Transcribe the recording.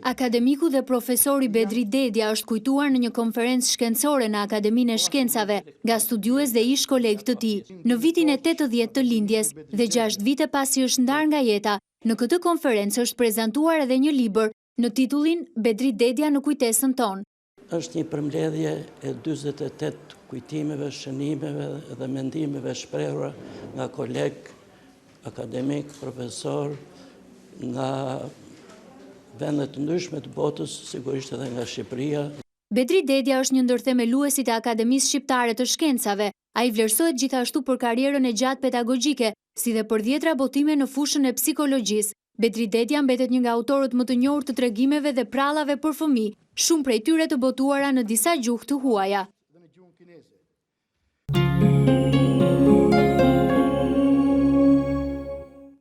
Akademiku dhe profesori Bedri Dedja është kujtuar në një konferencë shkencore në Akademinë e Shkencave nga studiues dhe ish kolegë të tij në vitin e 80 të lindjes dhe 6 vite pasi është ndarë nga jeta. Në këtë konferencë është prezantuar edhe një libër në titullin Bedri Dedja në kujtesën tonë. Është një përmbledhje e 48 kujtimeve, shënimeve dhe mendimeve shprehura nga kolegë, akademik, profesor, nga vendet të ndryshme të botës, sigurisht edhe nga Shqipëria. Bedri Dedja është një ndër themeluesit e Akademisë Shqiptare të Shkencave. Ai vlerësohet gjithashtu për karrierën e gjatë pedagogjike, si dhe për 10 botime në fushën e psikologjisë. Bedri Dedja mbetet një nga autorët më të njohur të tregimeve dhe prallave për fëmijë, shumë prej tyre të botuara në disa gjuhë të huaja.